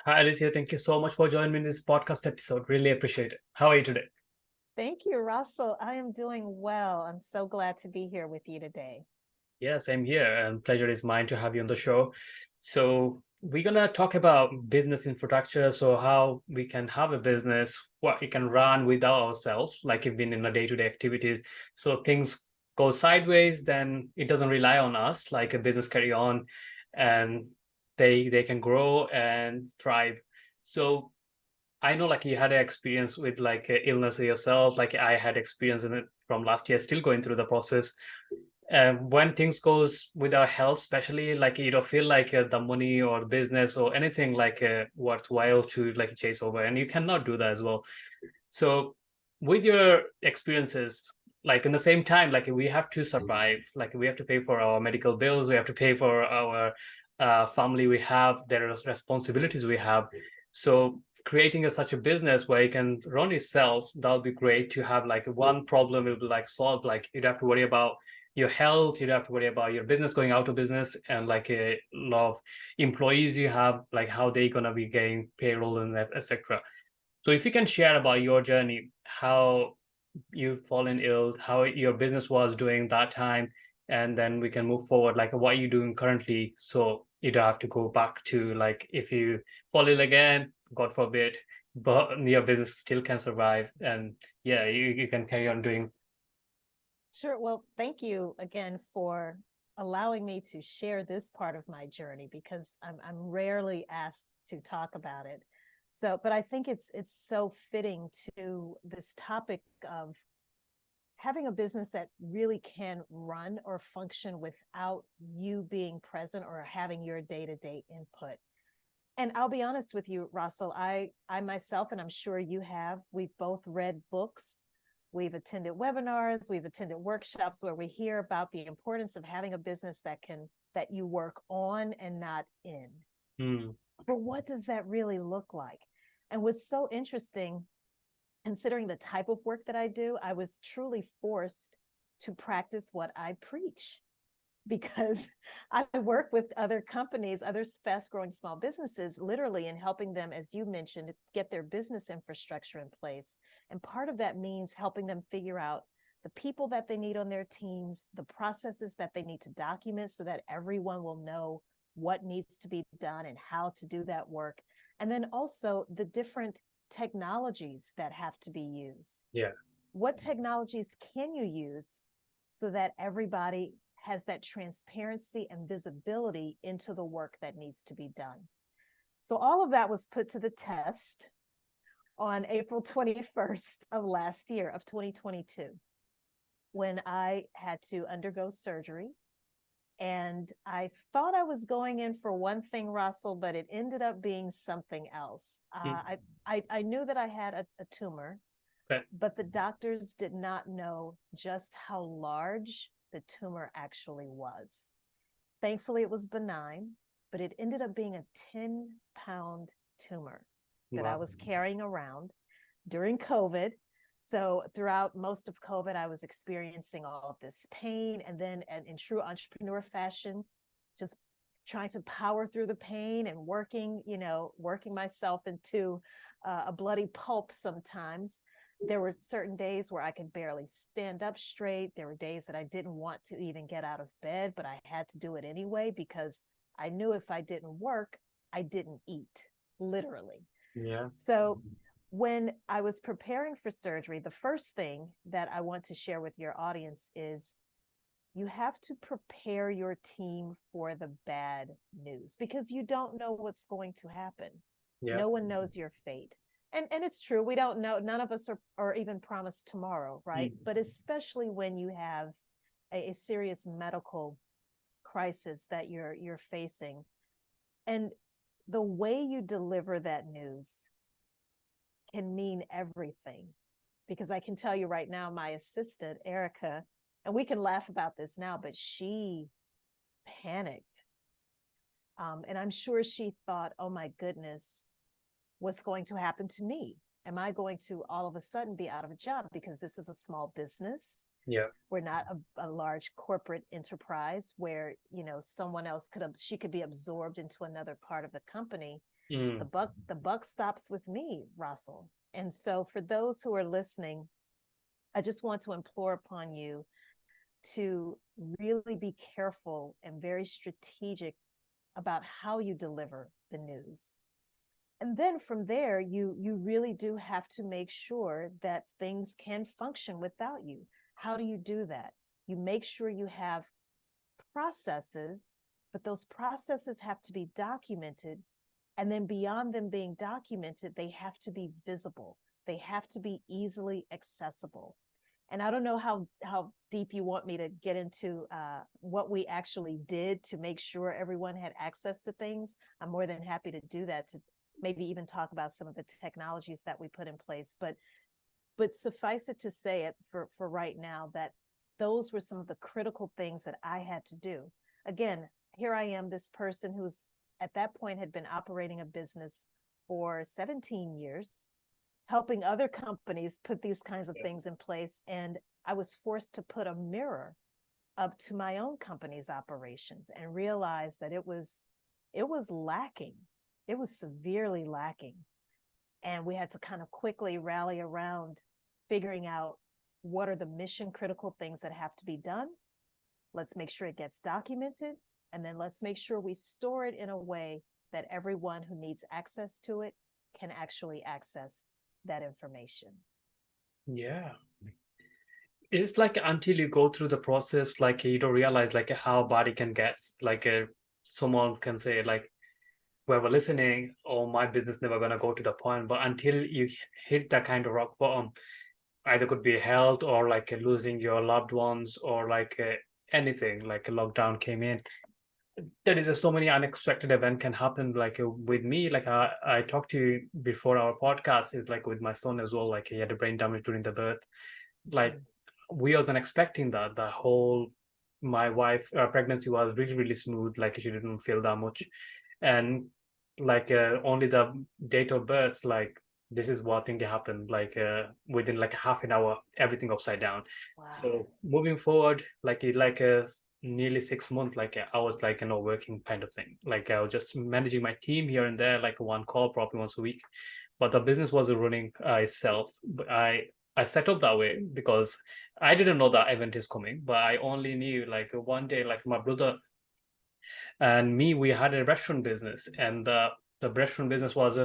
Hi, Alicia. Thank you so much for joining me in this podcast episode. Really appreciate it. How are you today? Thank you, Russell. I am doing well. I'm so glad to be here with you today. Yeah, same here. And pleasure is mine to have you on the show. So we're gonna talk about business infrastructure. So how we can have a business, what it can run without ourselves, like if been in a day-to-day activities. So things go sideways, then it doesn't rely on us, like a business carry on and they can grow and thrive. So I know like you had an experience with like illness yourself, like I had experience in it from last year, still going through the process. When things goes with our health, especially like you don't feel like the money or business or anything like worthwhile to like chase over, and you cannot do that as well. So with your experiences, like in the same time, like we have to survive, like we have to pay for our medical bills, we have to pay for our family, we have their responsibilities we have. So creating such a business where you can run itself, that'll be great to have like one problem will be like solved. Like you don't have to worry about your health, you don't have to worry about your business going out of business, and like a lot of employees you have, like how they gonna be getting payroll and etc. So if you can share about your journey, how you've fallen ill, how your business was doing that time, and then we can move forward, like what are you doing currently, so you don't have to go back to like if you fall ill again, God forbid, but your business still can survive and yeah, you can carry on doing. Sure. Well, thank you again for allowing me to share this part of my journey because I'm rarely asked to talk about it. So, but I think it's so fitting to this topic of having a business that really can run or function without you being present or having your day-to-day input. And I'll be honest with you, Russell, I myself, and I'm sure you have, we've both read books, we've attended webinars, we've attended workshops where we hear about the importance of having a business that you work on and not in. Hmm. But what does that really look like? And what's so interesting, considering the type of work that I do, I was truly forced to practice what I preach because I work with other companies, other fast growing small businesses, literally in helping them, as you mentioned, get their business infrastructure in place. And part of that means helping them figure out the people that they need on their teams, the processes that they need to document so that everyone will know what needs to be done and how to do that work. And then also the different technologies that have to be used. Yeah. What technologies can you use so that everybody has that transparency and visibility into the work that needs to be done? So all of that was put to the test on April 21st of last year of 2022, when I had to undergo surgery. And I thought I was going in for one thing, Russell, but it ended up being something else. Hmm. I knew that I had a tumor, Okay. but the doctors did not know just how large the tumor actually was. Thankfully, it was benign, but it ended up being a 10-pound tumor that I Wow. was carrying around during COVID. So throughout most of COVID, I was experiencing all of this pain. And then in true entrepreneur fashion, just trying to power through the pain and working myself into a bloody pulp sometimes. There were certain days where I could barely stand up straight. There were days that I didn't want to even get out of bed, but I had to do it anyway because I knew if I didn't work, I didn't eat, literally. Yeah. So when I was preparing for surgery, the first thing that I want to share with your audience is you have to prepare your team for the bad news because you don't know what's going to happen. Yeah. No one knows your fate. And it's true, we don't know, none of us are even promised tomorrow, right? Hmm. But especially when you have a serious medical crisis that you're facing. And the way you deliver that news can mean everything. Because I can tell you right now, my assistant, Erica, and we can laugh about this now, but she panicked. And I'm sure she thought, oh my goodness, what's going to happen to me? Am I going to all of a sudden be out of a job? Because this is a small business. Yeah. We're not a large corporate enterprise where, someone else she could be absorbed into another part of the company. Mm. The buck stops with me, Russell. And so for those who are listening, I just want to implore upon you to really be careful and very strategic about how you deliver the news. And then from there, you really do have to make sure that things can function without you. How do you do that? You make sure you have processes, but those processes have to be documented. And then beyond them being documented, they have to be visible. They have to be easily accessible. And I don't know how deep you want me to get into what we actually did to make sure everyone had access to things. I'm more than happy to do that, to maybe even talk about some of the technologies that we put in place. But suffice it to say it for right now that those were some of the critical things that I had to do. Again, here I am, this person who's at that point had been operating a business for 17 years, helping other companies put these kinds of things in place. And I was forced to put a mirror up to my own company's operations and realize that it was lacking. It was severely lacking. And we had to kind of quickly rally around figuring out what are the mission critical things that have to be done. Let's make sure it gets documented. And then let's make sure we store it in a way that everyone who needs access to it can actually access that information. Yeah. It's like until you go through the process, like you don't realize like how bad it can get. Like someone can say like, whoever listening, oh, my business never gonna go to the point. But until you hit that kind of rock bottom, either could be health or like losing your loved ones or like anything, like a lockdown came in. There is so many unexpected event can happen. Like with me, like I talked to you before our podcast, is like with my son as well. Like he had a brain damage during the birth. Like we wasn't expecting that. The whole my wife pregnancy was really really smooth. Like she didn't feel that much, and like only the date of birth, like this is what thing happened. Like within like half an hour, everything upside down. Wow. So moving forward, like it like nearly 6 months, like I was like working kind of thing. Like I was just managing my team here and there, like one call probably once a week, but the business was running itself. But I set up that way because I didn't know that event is coming, but I only knew like one day, like my brother and me, we had a restaurant business, and the restaurant business was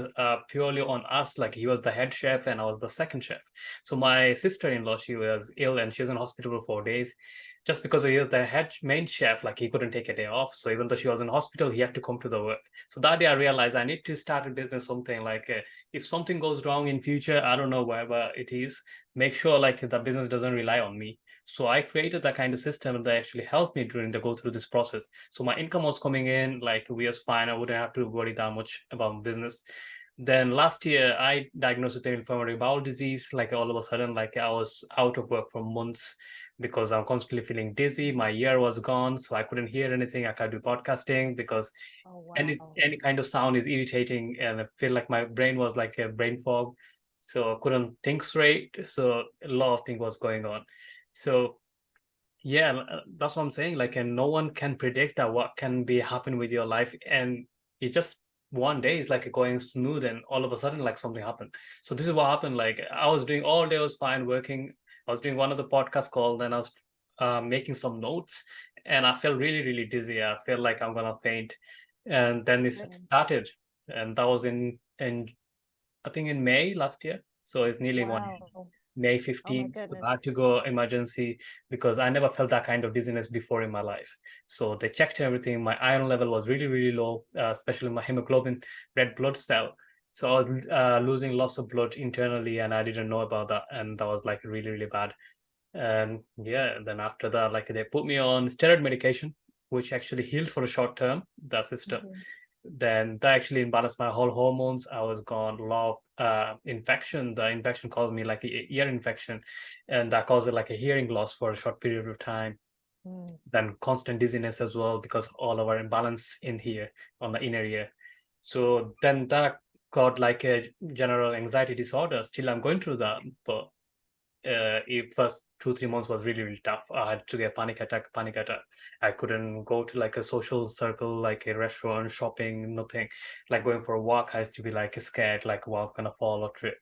purely on us. Like he was the head chef and I was the second chef. So my sister-in-law, she was ill and she was in hospital for 4 days. Just because he was the head main chef, like he couldn't take a day off. So even though she was in hospital, he had to come to the work. So that day I realized I need to start a business, something like if something goes wrong in future, I don't know wherever it is, make sure like the business doesn't rely on me. So I created that kind of system that actually helped me during the go through this process. So my income was coming in, like we was fine. I wouldn't have to worry that much about business. Then last year I diagnosed with inflammatory bowel disease. Like all of a sudden, like I was out of work for months because I'm constantly feeling dizzy. My ear was gone, so I couldn't hear anything. I can't do podcasting because Oh, wow. any kind of sound is irritating, and I feel like my brain was like a brain fog, so I couldn't think straight. So a lot of things was going on. So yeah, that's what I'm saying. Like, and no one can predict that what can be happen with your life, and it just one day is like going smooth, and all of a sudden, like something happened. So this is what happened. Like, I was doing all day, I was fine working. I was doing one of the podcast call, then I was making some notes, and I felt really, really dizzy. I felt like I'm gonna faint, and then it Goodness. started, and that was in I think in May last year. So it's nearly 1 year. Wow. May Oh my 15th. So I goodness. had to go emergency because I never felt that kind of dizziness before in my life. So they checked everything. My iron level was really, really low, especially my hemoglobin, red blood cell. So I was losing lots of blood internally, and I didn't know about that. And that was like really, really bad. And yeah, then after that, like they put me on steroid medication, which actually healed for a short term, that system. Mhm. Then that actually imbalanced my whole hormones. I was gone, a lot of infection. The infection caused me like a ear infection, and that caused like a hearing loss for a short period of time. Mm. Then constant dizziness as well because all of our imbalance in here on the inner ear. So then that got like a general anxiety disorder. Still, I'm going through that, but it first 2 3 months was really really tough. I had to get panic attack. I couldn't go to like a social circle, like a restaurant, shopping, nothing. Like going for a walk, I used to be like scared, like walk gonna fall or trip.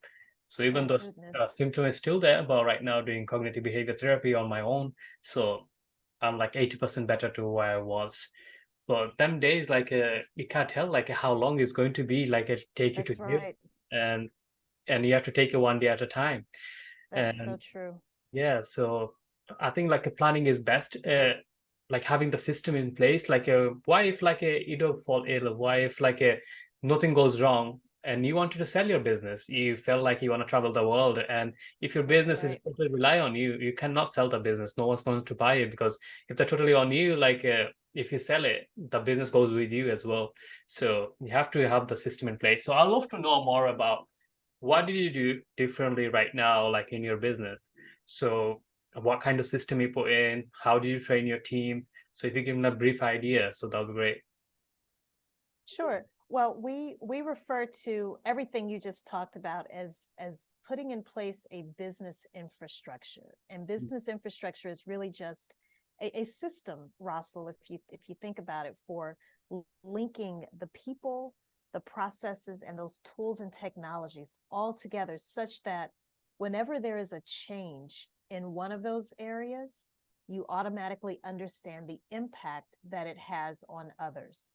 So even Oh, though goodness. symptom is still there, but right now doing cognitive behavior therapy on my own, so I'm like 80% better to where I was. But them days, like you can't tell like how long it's going to be, like it take you to That's heal, right. and you have to take it one day at a time. That's so And true. yeah, so I think like a planning is best. Like having the system in place. Like why if like you don't fall ill? Why if like nothing goes wrong and you wanted to sell your business? You felt like you want to travel the world, and if your That's business is right. totally rely on you, you cannot sell the business. No one's going to buy it because if they're totally on you, like if you sell it, the business goes with you as well. So you have to have the system in place. So I'd love to know more about what do you do differently right now, like in your business? So, what kind of system you put in? How do you train your team? So, if you give them a brief idea, so that'll be great. Sure. Well, we refer to everything you just talked about as putting in place a business infrastructure. And business infrastructure is really just a system, Russell, if you think about it, for linking the people, the processes, and those tools and technologies all together such that whenever there is a change in one of those areas, you automatically understand the impact that it has on others.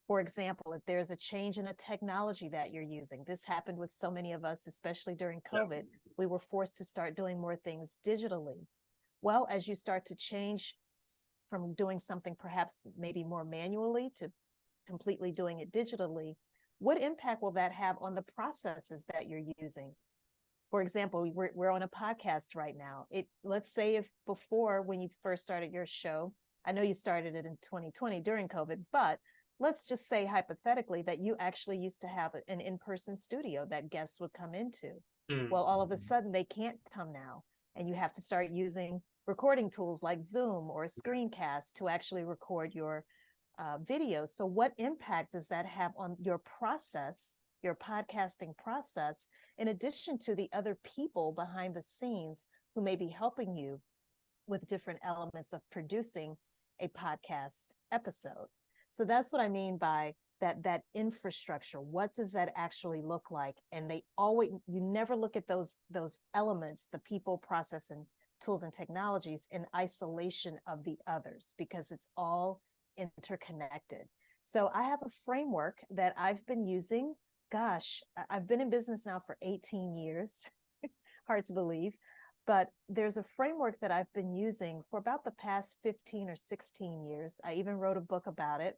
For example, if there's a change in a technology that you're using, this happened with so many of us, especially during Yeah. COVID, we were forced to start doing more things digitally. Well, as you start to change from doing something perhaps maybe more manually to completely doing it digitally, what impact will that have on the processes that you're using? For example, we're on a podcast right now. Let's say if before, when you first started your show, I know you started it in 2020 during COVID, but let's just say hypothetically that you actually used to have an in-person studio that guests would come into. Mm. Well, all of a sudden they can't come now, and you have to start using recording tools like Zoom or a screencast to actually record your videos. So what impact does that have on your process, your podcasting process, in addition to the other people behind the scenes who may be helping you with different elements of producing a podcast episode? So that's what I mean by that infrastructure. What does that actually look like? And you never look at those elements, the people, process, and tools and technologies in isolation of the others, because it's all interconnected. So I have a framework that I've been using. Gosh, I've been in business now for 18 years. Hard to believe. But there's a framework that I've been using for about the past 15 or 16 years. I even wrote a book about it.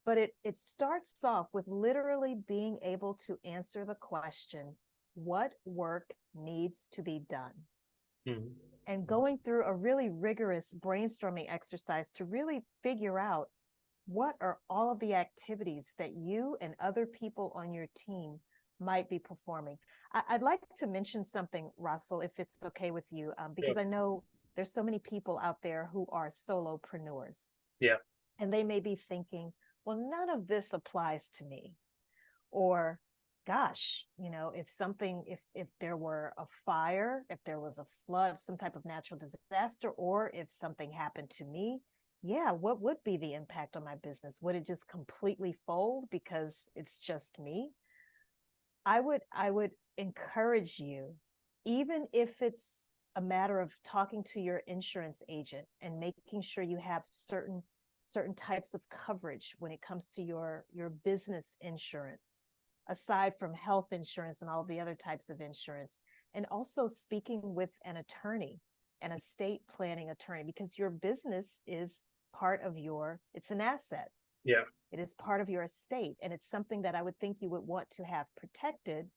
But it starts off with literally being able to answer the question, what work needs to be done? Mm. And going through a really rigorous brainstorming exercise to really figure out what are all of the activities that you and other people on your team might be performing. I'd like to mention something, Russell, if it's okay with you, Yeah. because I know there's so many people out there who are solopreneurs, Yeah. and they may be thinking, well, none of this applies to me. Or, gosh, if there were a fire, if there was a flood, some type of natural disaster, or if something happened to me, yeah, what would be the impact on my business? Would it just completely fold because it's just me? I would encourage you, even if it's a matter of talking to your insurance agent and making sure you have certain types of coverage when it comes to your business insurance, aside from health insurance and all the other types of insurance, and also speaking with an attorney, an estate planning attorney, because your business is it's an asset. Yeah. It is part of your estate, and it's something that I would think you would want to have protected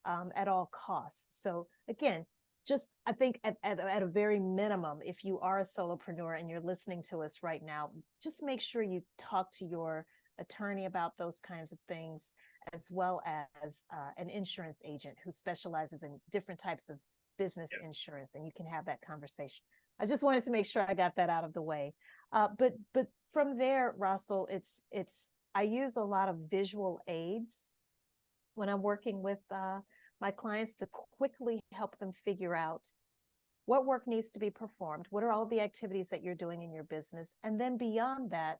at all costs. So again, just I think at a very minimum, if you are a solopreneur and you're listening to us right now, just make sure you talk to your attorney about those kinds of things, as well as an insurance agent who specializes in different types of business insurance, and you can have that conversation. I just wanted to make sure I got that out of the way. But from there, Russell, it's I use a lot of visual aids when I'm working with my clients to quickly help them figure out what work needs to be performed, what are all the activities that you're doing in your business, and then beyond that,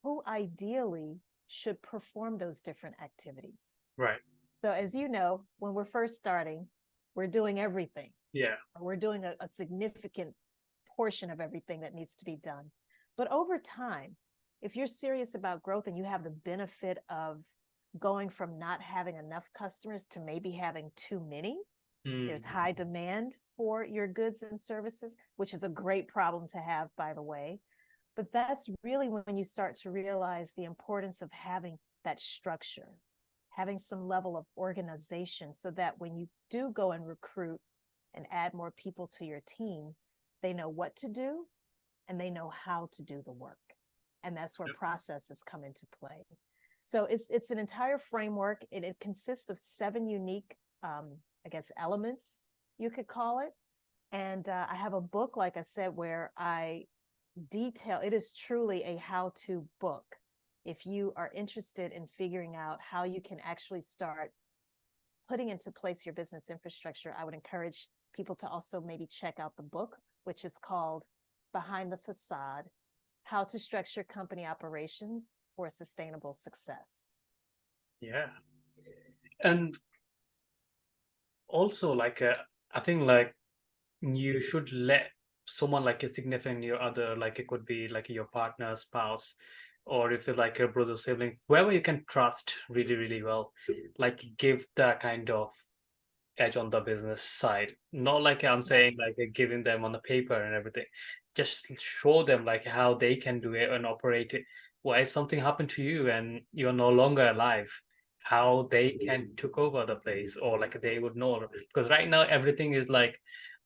who ideally should perform those different activities. Right. So as you know, when we're first starting, we're doing everything. Yeah. We're doing a significant portion of everything that needs to be done. But over time, if you're serious about growth and you have the benefit of going from not having enough customers to maybe having too many, there's high demand for your goods and services, which is a great problem to have, by the way. But that's really when you start to realize the importance of having that structure, having some level of organization, so that when you do go and recruit and add more people to your team, they know what to do and they know how to do the work. And that's where processes come into play. So it's an entire framework. It consists of 7 unique, I guess, elements, you could call it. And I have a book, like I said, where I detail, it is truly a how-to book. If you are interested in figuring out how you can actually start putting into place your business infrastructure, I would encourage people to also maybe check out the book, which is called Behind the Facade: How to Structure Company Operations for Sustainable Success. Yeah. And also, like, I think, like, you should let someone, like a significant your other, like it could be like your partner, spouse, or if it's like a brother, sibling, whoever you can trust really, really well, like give that kind of edge on the business side. Not like I'm saying Yes. like giving them on the paper and everything. Just show them like how they can do it and operate it. Well, if something happened to you and you're no longer alive, how they can took over the place, or like they would know. Because right now everything is like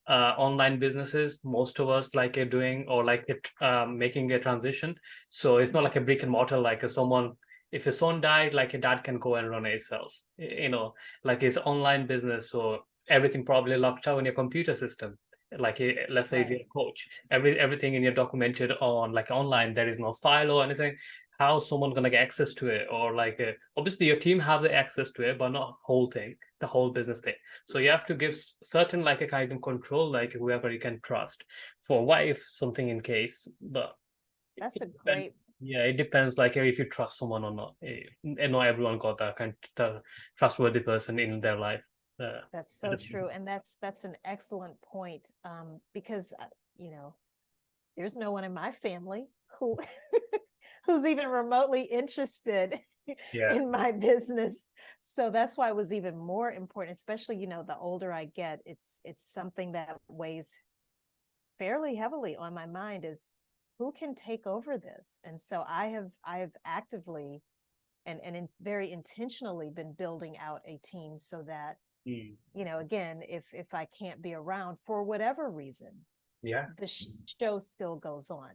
online businesses. Most of us like are doing, or like it making a transition. So it's not like a brick and mortar, like someone, if your son died, like a dad can go and run it itself. You know, like it's online business, so everything probably locked out in your computer system. Like let's say if you're Right. a coach, everything in your documented on like online, there is no file or anything. How someone gonna get access to it? Or like obviously your team have the access to it, but not whole thing, the whole business thing. So you have to give certain like a kind of control, like whoever you can trust, for what if something in case. But That's a and great, yeah, it depends like if you trust someone or not. And not everyone got that kind of trustworthy person in their life. that's so true. And that's an excellent point, because, you know, there's no one in my family who who's even remotely interested Yeah, in my business. So that's why it was even more important, especially, you know, the older I get, it's something that weighs fairly heavily on my mind, is who can take over this. And so I have actively and very intentionally been building out a team so that, mm, you know, again, if I can't be around for whatever reason, yeah, the show still goes on.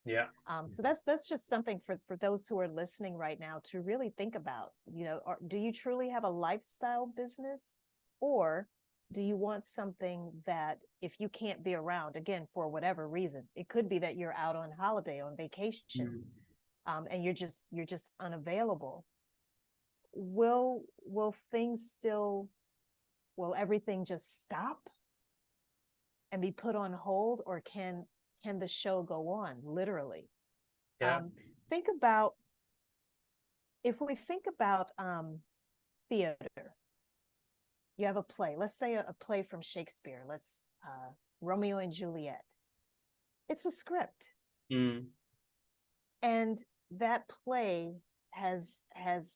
yeah, So that's just something for those who are listening right now to really think about. You know, do you truly have a lifestyle business, or do you want something that if you can't be around, again, for whatever reason, it could be that you're out on holiday, on vacation, mm, and you're just unavailable. Will things still, will everything just stop and be put on hold, or can the show go on, literally? yeah, Think about, if we think about theater, you have a play, let's say a play from Shakespeare, let's Romeo and Juliet. It's a script, mm, and that play has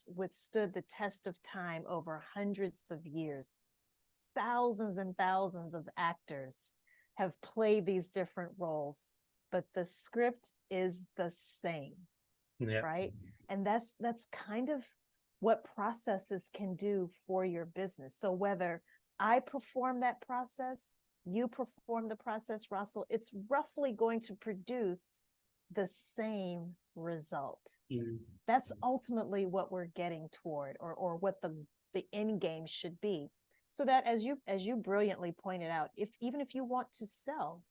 withstood the test of time over hundreds of years. Thousands and thousands of actors have played these different roles, but the script is the same, yeah, right? And that's kind of what processes can do for your business. So whether I perform that process, you perform the process, Russell, it's roughly going to produce the same result. mm, That's ultimately what we're getting toward, or what the end game should be. So that, as you brilliantly pointed out, if even if you want to sell,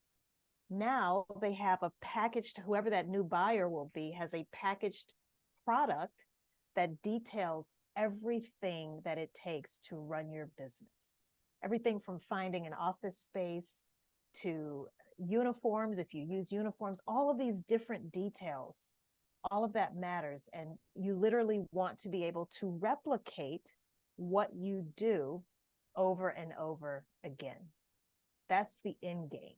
now they have a packaged, whoever that new buyer will be has a packaged product that details everything that it takes to run your business. Everything from finding an office space to uniforms, if you use uniforms, all of these different details, all of that matters. And you literally want to be able to replicate what you do over and over again. That's the end game.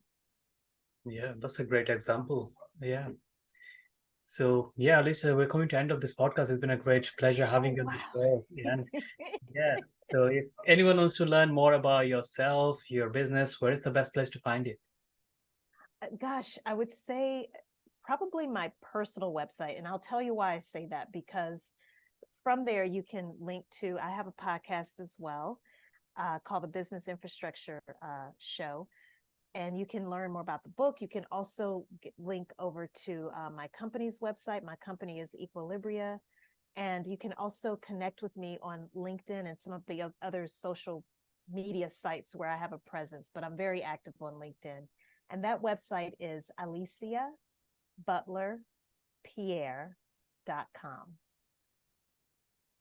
Yeah, that's a great example. Yeah. So yeah, Alicia, we're coming to end of this podcast. It's been a great pleasure having you on the show. And yeah, so if anyone wants to learn more about yourself, your business, where is the best place to find it? Gosh, I would say probably my personal website. And I'll tell you why I say that, because from there you can link to, I have a podcast as well called the Business Infrastructure Show. And you can learn more about the book. You can also link over to my company's website. My company is Equilibria. And you can also connect with me on LinkedIn and some of the other social media sites where I have a presence, but I'm very active on LinkedIn. And that website is Alicia Butler Pierre.com.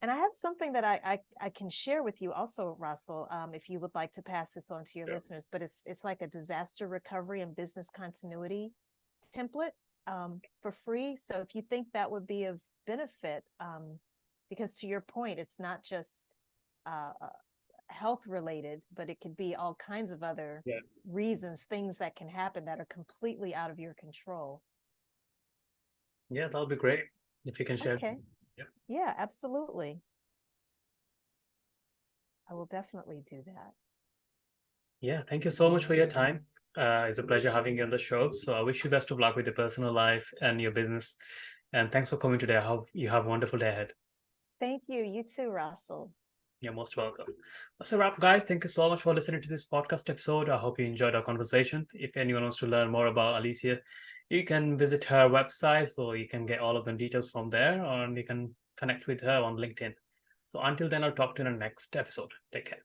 And I have something that I can share with you also, Russell, if you would like to pass this on to your listeners, but it's like a disaster recovery and business continuity template for free. So if you think that would be of benefit, because to your point, it's not just health related, but it could be all kinds of other reasons, things that can happen that are completely out of your control. Yeah, that'll be great if you can share. Okay. Yeah, absolutely. I will definitely do that. Yeah, thank you so much for your time. It's a pleasure having you on the show. So I wish you best of luck with your personal life and your business. And thanks for coming today. I hope you have a wonderful day ahead. Thank you. You too, Russell. You're most welcome. That's a wrap, guys. Thank you so much for listening to this podcast episode. I hope you enjoyed our conversation. If anyone wants to learn more about Alicia, you can visit her website, so you can get all of the details from there, or you can connect with her on LinkedIn. So until then, I'll talk to you in the next episode. Take care.